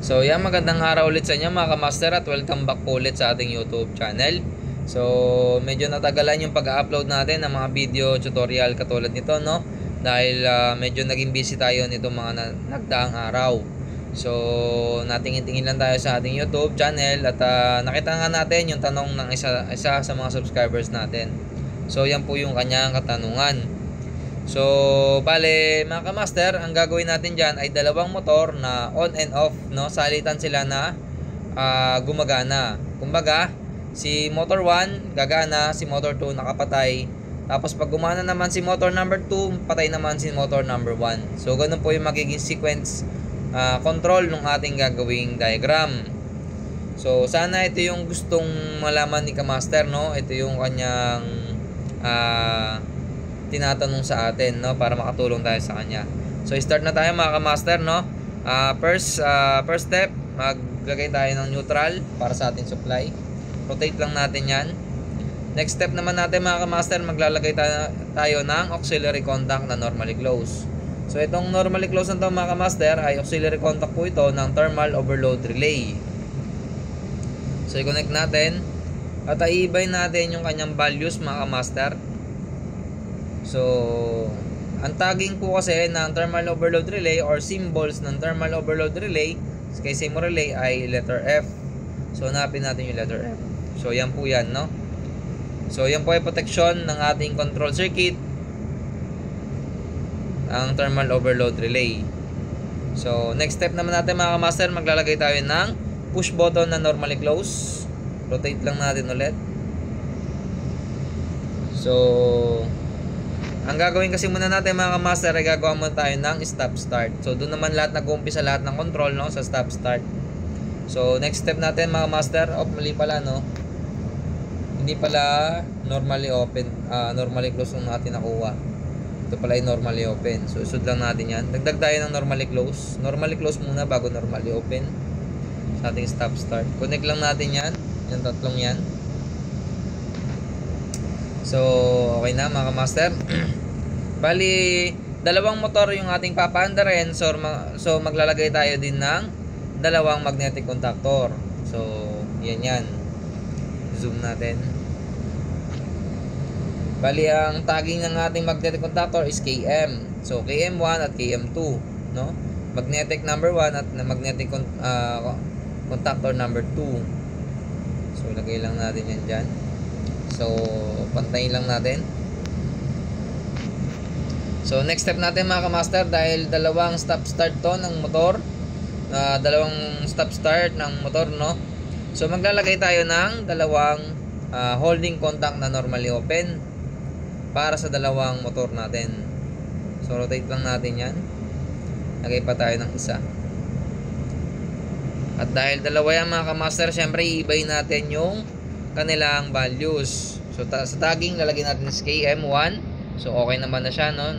So yan, magandang araw ulit sa inyo mga kamaster at welcome back po ulit sa ating YouTube channel. So medyo natagalan yung pag-upload natin ng mga video tutorial katulad nito, no? Dahil medyo naging busy tayo nito mga nagdaang araw. So natingin-tingin lang tayo sa ating YouTube channel at nakita nga natin yung tanong ng isa sa mga subscribers natin. So yan po yung kanyang katanungan. So, bale mga kamaster, ang gagawin natin dyan ay dalawang motor na on and off, no? Salitan sila na gumagana. Kumbaga, si motor 1 gagana, si motor 2 nakapatay. Tapos pag gumana naman si motor number 2, patay naman si motor number 1. So, ganun po yung magiging sequence control ng ating gagawing diagram. So, sana ito yung gustong malaman ni kamaster, no? Ito yung kanyang tinatanong sa atin, no, para makatulong tayo sa kanya. So start na tayo mga kamaster, no. First step, maglagay tayo ng neutral para sa ating supply. Rotate lang natin yan. Next step naman natin mga kamaster, maglalagay tayo ng auxiliary contact na normally close. So itong normally close na to mga kamaster ay auxiliary contact po ito ng thermal overload relay. So i-connect natin at iibay natin yung kanyang values mga kamaster. So, ang tagging po kasi ng thermal overload relay or symbols ng thermal overload relay kay SEMO relay ay letter F. So, hanapin natin yung letter F. So, yan po yan, no? So, yan po ay protection ng ating control circuit, ang thermal overload relay. So, next step naman natin mga kamaster, maglalagay tayo ng push button na normally close. Rotate lang natin ulit. So, ang gagawin kasi muna natin mga kamaster ay gagawa muna tayo ng stop start. So doon naman lahat nag-uumpisa lahat ng control, no, sa stop start. So next step natin mga kamaster, mali pala, no. Hindi pala normally open, normally close yung natin nakuha. Ito pala ay normally open. So isod lang natin yan. Dagdag tayo ng normally close. Normally close muna bago normally open sa ating stop start. Connect lang natin yan. Yung tatlong yan. So, okay na mga kamaster. Bali, dalawang motor yung ating papaandarin. So, maglalagay tayo din ng dalawang magnetic contactor. So, yan. Zoom natin. Bali, ang tagging ng ating magnetic contactor is KM. So, KM1 at KM2, no? Magnetic number 1 at magnetic contactor number 2. So, lagay lang natin yan dyan. So, pantayin lang natin. So, next step natin mga kamaster, dahil dalawang stop start to ng motor, dalawang stop start ng motor, no? So, maglalagay tayo ng dalawang holding contact na normally open para sa dalawang motor natin. So, rotate lang natin yan. Lagay pa tayo ng isa. At dahil dalawa yan mga kamaster, syempre iibay natin yung kanilang values. So sa tagging lalagyan natin is KM1. So okay naman na siya, no?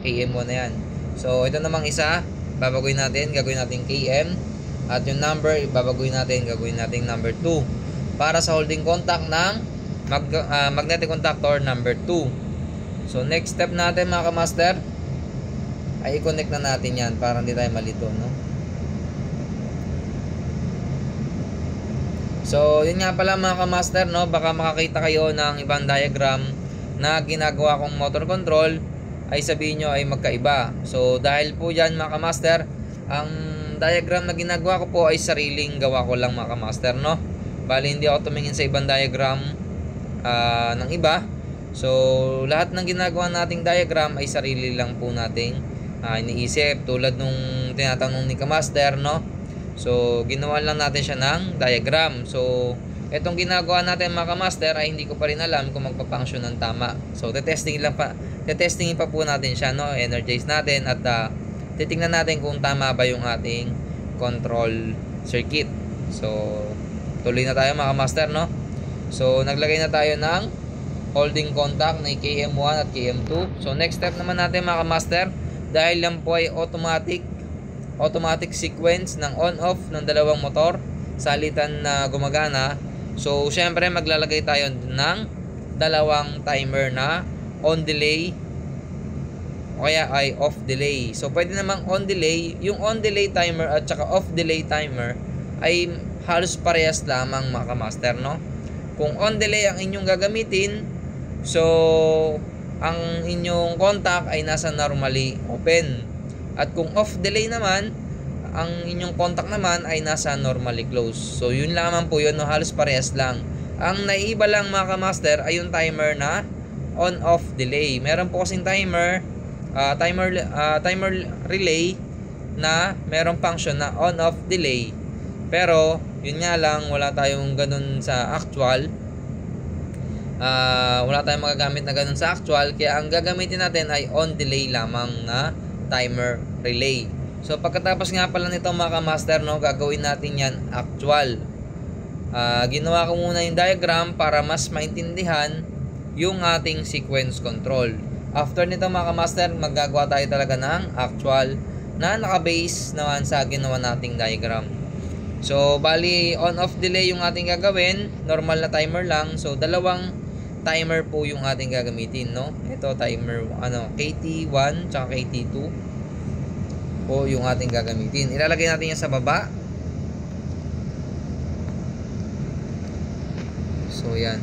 KM1 na yan. So ito namang isa, babaguhin natin, gagawin natin KM. At yung number, babaguhin natin, gagawin natin number 2 para sa holding contact ng magnetic contactor number 2. So next step natin mga kamaster ay i-connect na natin yan para hindi tayo malito, no? So, yun nga pala mga kamaster, no? Baka makakita kayo ng ibang diagram na ginagawa kong motor control ay sabihin nyo ay magkaiba. So, dahil po yan mga kamaster, ang diagram na ginagawa ko po ay sariling gawa ko lang mga kamaster, no? Bali, hindi ako tumingin sa ibang diagram ng iba. So, lahat ng ginagawa nating diagram ay sarili lang po nating iniisip. Tulad nung tinatanong ni kamaster, no? So, ginawa lang natin siya ng diagram. So, itong ginagawa natin mga kamaster ay hindi ko pa rin alam kung magpapunction ng tama. So, tetestingin pa po natin siya, no? Energize natin at titingnan natin kung tama ba yung ating control circuit. So, tuloy na tayo mga kamaster, no? So, naglagay na tayo ng holding contact na KM1 at KM2. So, next step naman natin mga kamaster, dahil yan po ay automatic sequence ng on-off ng dalawang motor salitan na gumagana. So syempre maglalagay tayo ng dalawang timer na on delay o kaya ay off delay. So pwede namang on delay. Yung on delay timer at saka off delay timer ay halos parehas lamang mga kamaster, no? Kung on delay ang inyong gagamitin, so ang inyong contact ay nasa normally open. At kung off delay naman, ang inyong contact naman ay nasa normally close. So yun lamang po yun, no? Halos parehas lang. Ang naiiba lang mga kamaster ay yung timer na on off delay. Meron po kasing timer relay na merong function na on off delay. Pero yun nga lang, wala tayong ganun sa actual. Wala tayong magagamit na ganun sa actual, kaya ang gagamitin natin ay on delay lamang na timer relay. So pagkatapos nga pala nito mga kamaster, no, gagawin natin yan actual. Ginawa ko muna yung diagram para mas maintindihan yung ating sequence control. After nito mga kamaster, maggagawa tayo talaga ng actual na nakabase naman sa ginawa nating diagram. So bali on off delay yung ating gagawin, normal na timer lang. So dalawang timer po yung ating gagamitin, no? Ito timer KT1 tsaka KT2 po yung ating gagamitin. Ilalagay natin yan sa baba. So yan.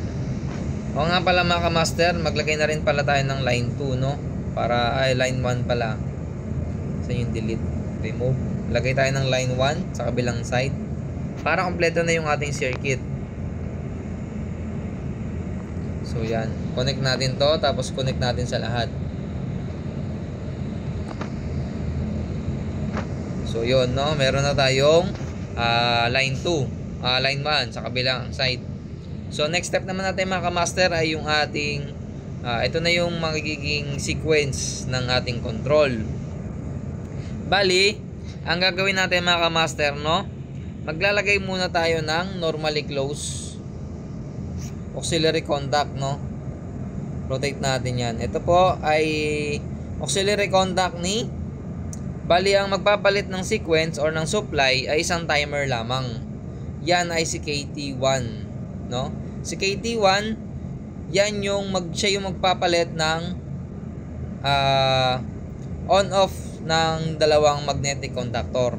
O nga pala mga kamaster, maglagay na rin pala tayo ng line 2, no? Para line 1 pala. So yung delete, remove. Lagay tayo ng line 1 sa kabilang side para kompleto na yung ating circuit. So yan, connect natin to, tapos connect natin sa lahat. So yun, no, meron na tayong line 2, line 1 sa kabilang side. So next step naman natin mga kamaster ay yung ating ito na yung magiging sequence ng ating control. Bali, ang gagawin natin mga kamaster, no, maglalagay muna tayo ng normally close auxiliary contact, no. Rotate natin yan. Ito po ay auxiliary contact ni, bali ang magpapalit ng sequence or ng supply ay isang timer lamang. Yan ay si KT1, no. Si KT1, yan yung siya yung magpapalit ng on off ng dalawang magnetic contactor.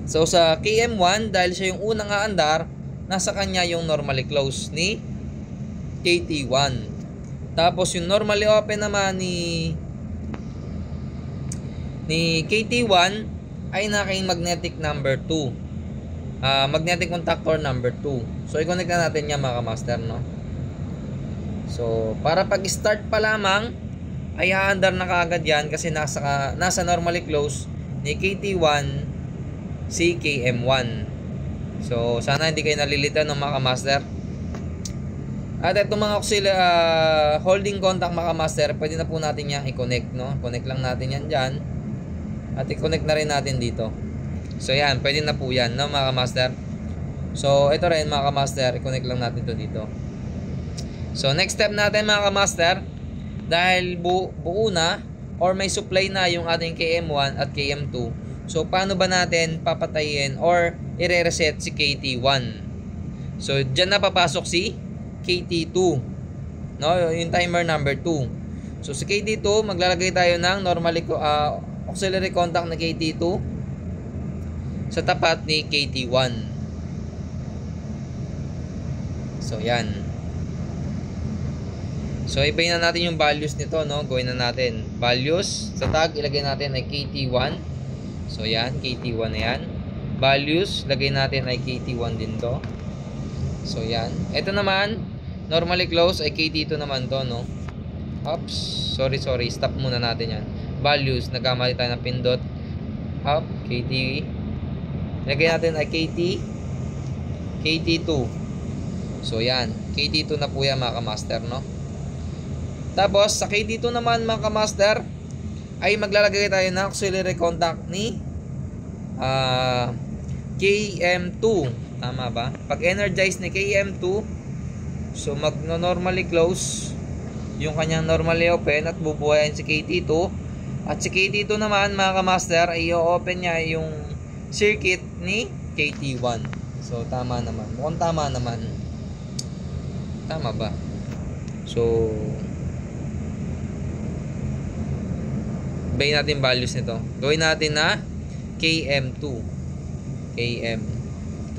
So sa KM1, dahil siya yung unang aandar, nasa kanya yung normally close ni KT1. Tapos yung normally open naman ni KT1 ay naka magnetic number 2. Magnetic contactor number 2. So i-connect na natin yan mga kamaster, no. So para pag start pa lamang ay aandar na kaagad yan kasi nasa normally close ni KT1 si KM1. So sana hindi kayo nalilito ng mga kamaster. At itong mga holding contact mga kamaster, pwede na po natin yan i-connect, no. Connect lang natin yan dyan. At i-connect na rin natin dito. So yan, pwede na po yan, no mga kamaster. So ito rin mga kamaster, i-connect lang natin to dito. So next step natin mga kamaster, dahil buo na or may supply na yung ating KM1 at KM2, so paano ba natin papatayin or i-reset si KT1? So dyan na papasok si KT2, no, yung timer number 2. So si KT2, maglalagay tayo ng normally auxiliary contact na KT2 sa tapat ni KT1. So yan. So ibayin na natin yung values nito, no. Gawin na natin values sa tag, ilagay natin ay KT1. So yan, KT1 na yan. Values, lagay natin ay KT1 din to. So yan. Ito naman, normally close ay KT2 naman to, no. Oops, sorry, stop muna natin yan. Values, nagkamali tayo ng pindot. Up, KT. Lagay natin ay KT2. So yan, KT2 na po yan mga kamaster, no. Tapos sa KT2 naman mga kamaster ay maglalagay tayo ng auxiliary contact ni KM2. Tama ba? Pag energize ni KM2, so normally close yung kanyang normally open at bubuhayin si KT2. At si KT2 naman mga kamaster ay i-open niya yung circuit ni KT1. So tama naman. Mukhang tama naman. Tama ba? So Ibayin natin values nito. Gawin natin na KM2. KM2.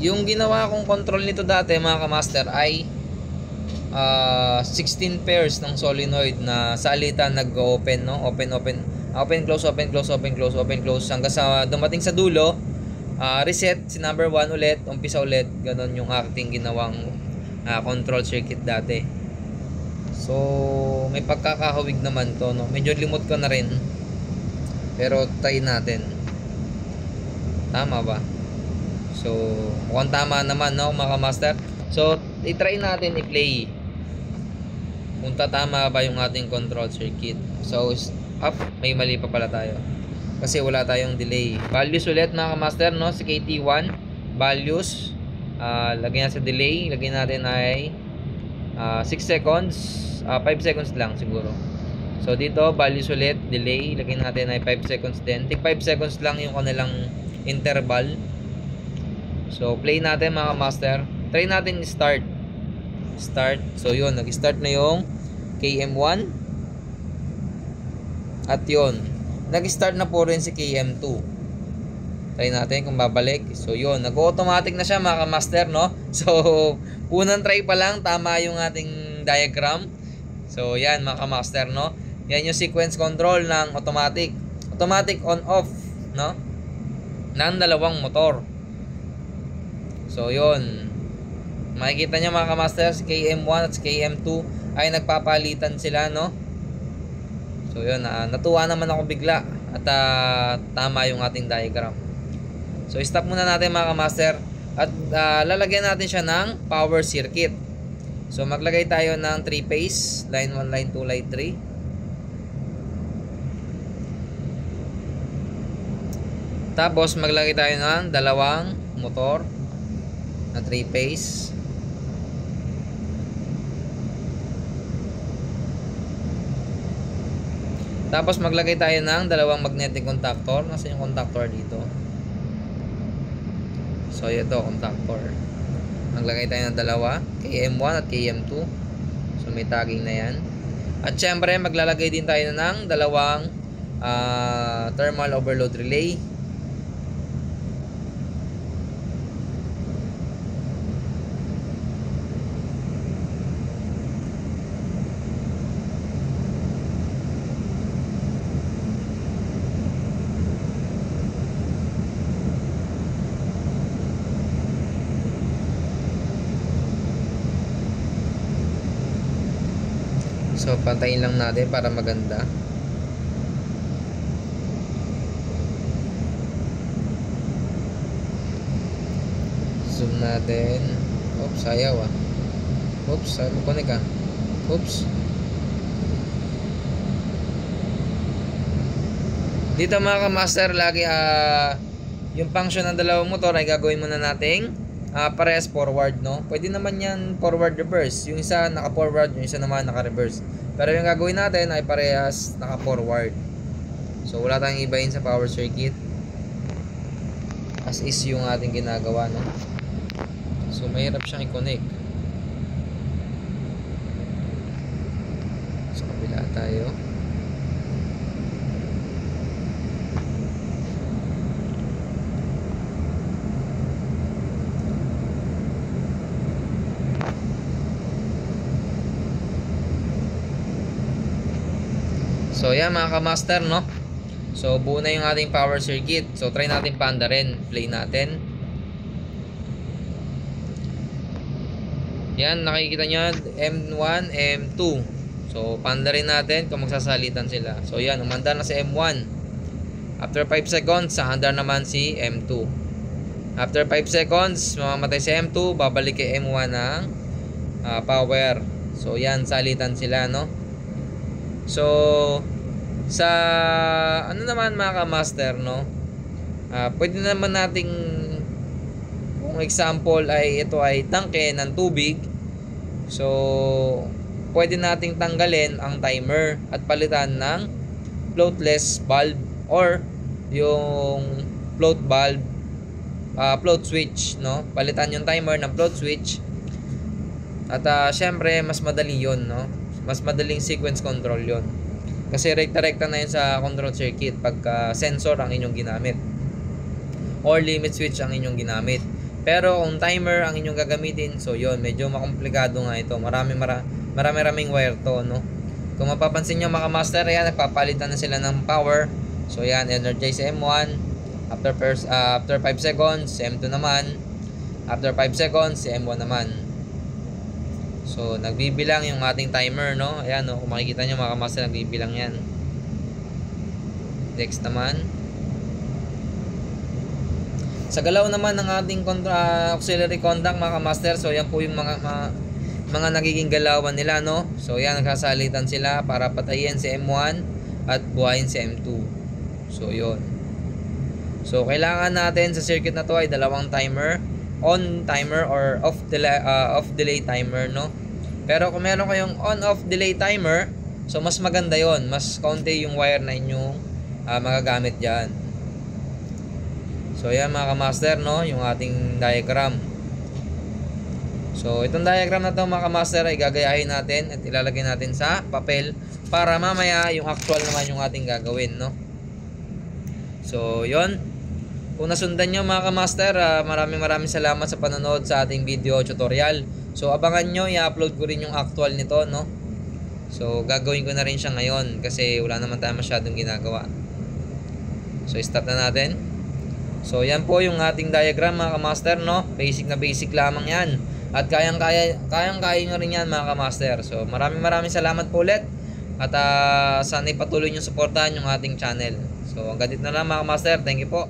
Yung ginawa kong control nito dati mga kamaster ay 16 pairs ng solenoid na sa alitan nag-open, no? Open, close, open, close, open, close, open, close hanggang sa dumating sa dulo. Reset si number 1 ulit, umpisa ulit. Ganon yung aking ginawang control circuit dati. So may pagkakahawig naman to, no? Medyo limot ko na rin, pero try natin. Tama ba? So mukhang tama naman, no mga master. So i-try natin i-play kung tama ba yung ating control circuit. So up, may mali pa pala tayo kasi wala tayong delay. Values ulit mga master, no? Si KT1 values, lagyan natin sa delay, lagyan natin ay 6 seconds, 5 seconds lang siguro. So dito values ulit, delay, lagyan natin ay 5 seconds din. Take 5 seconds lang yung kanilang interval. So play natin mga master. Try natin start. So yun, nag-start na yung KM1. At yun, nag-start na po rin si KM2. Try natin kung babalik. So yun, nag-automatic na siya mga master, no? So unang try pa lang tama yung ating diagram. So yan mga master, no? Yan yung sequence control ng automatic. Automatic on off, no? Ng dalawang motor. So yun, makikita nyo mga kamaster, si KM1 at si KM2 ay nagpapalitan sila, no? So yun, natuwa naman ako bigla at tama yung ating diagram. So stop muna natin mga kamaster at lalagyan natin siya ng power circuit. So maglagay tayo ng 3 phase, line 1, line 2, line 3. Tapos maglagay tayo ng dalawang motor na 3 phase. Tapos maglagay tayo ng dalawang magnetic contactor. Nasaan yung contactor dito? So ito, contactor. Maglagay tayo ng dalawa, KM1 at KM2. So may tagging na yan. At syempre maglalagay din tayo ng dalawang thermal overload relay. So pantayin lang natin para maganda. Zoom natin. Oops, ayaw ah. Oops, ayaw mo connect ah. Oops. Dito mga kamaster, lagi yung function ng dalawang motor ay gagawin muna nating parehas forward, no? Pwede naman yan forward reverse. Yung isa naka forward, yung isa naman naka reverse. Pero yung gagawin natin ay parehas naka forward. So wala tayong ibahin sa power circuit. As is yung ating ginagawa, no? So mahirap siyang i-connect. Sa kabila tayo. So yan mga kamaster, no? So buo na yung ating power circuit. So try natin paanda rin. Play natin. Yan, nakikita nyo M1, M2. So paanda rin natin kung magsasalitan sila. So yan, umandar na si M1. After 5 seconds, sahanda naman si M2. After 5 seconds, mamamatay si M2, babalik kay M1 ng power. So yan, salitan sila, no? So sa ano naman mga ka-master, no? Pwede naman nating, kung example ay ito ay tangke ng tubig. So pwede nating tanggalin ang timer at palitan ng floatless valve or yung float valve, float switch, no? Palitan yung timer ng float switch At syempre, mas madali yon, no? Mas madaling sequence control yon. Kasi rekta-rekta na yun sa control circuit pagka sensor ang inyong ginamit. Or limit switch ang inyong ginamit. Pero kung timer ang inyong gagamitin, so yon, medyo makomplikado nga ito. Marami-raming wire to, no? Kung mapapansin nyo mga master, yan, nagpapalitan na sila ng power. So yan, energize M1. After 5 seconds, M2 naman. After 5 seconds, M1 naman. So, nagbibilang yung ating timer, no? Ayan, no? Kung makikita nyo mga kamaster, nagbibilang yan. Next naman. Sa galaw naman ng ating auxiliary contact, mga kamaster, so yan po yung mga nagiging galawan nila, no? So, yan, nagkasalitan sila para patayin si M1 at buhayin si M2. So, yun. So, kailangan natin sa circuit na to ay dalawang timer. On timer or off delay timer, no? Pero kung meron kayong on-off delay timer, so mas maganda yon, mas kaunti yung wire na inyong magagamit dyan. So yan mga kamaster, no, yung ating diagram. So itong diagram na to mga kamaster ay gagayahin natin at ilalagay natin sa papel para mamaya yung actual naman yung ating gagawin, no? So yon. Kung nasundan nyo mga kamaster, maraming salamat sa panonood sa ating video tutorial. So abangan nyo, i-upload ko rin yung actual nito, no? So gagawin ko na rin siya ngayon kasi wala naman tayo masyadong ginagawa. So start na natin. So yan po yung ating diagram mga kamaster, no? Basic na basic lamang yan. At kayang-kaya nyo rin yan mga kamaster. So maraming salamat po ulit. At sana ipatuloy nyo suportahan yung ating channel. So hanggang dito na lang mga kamaster. Thank you po.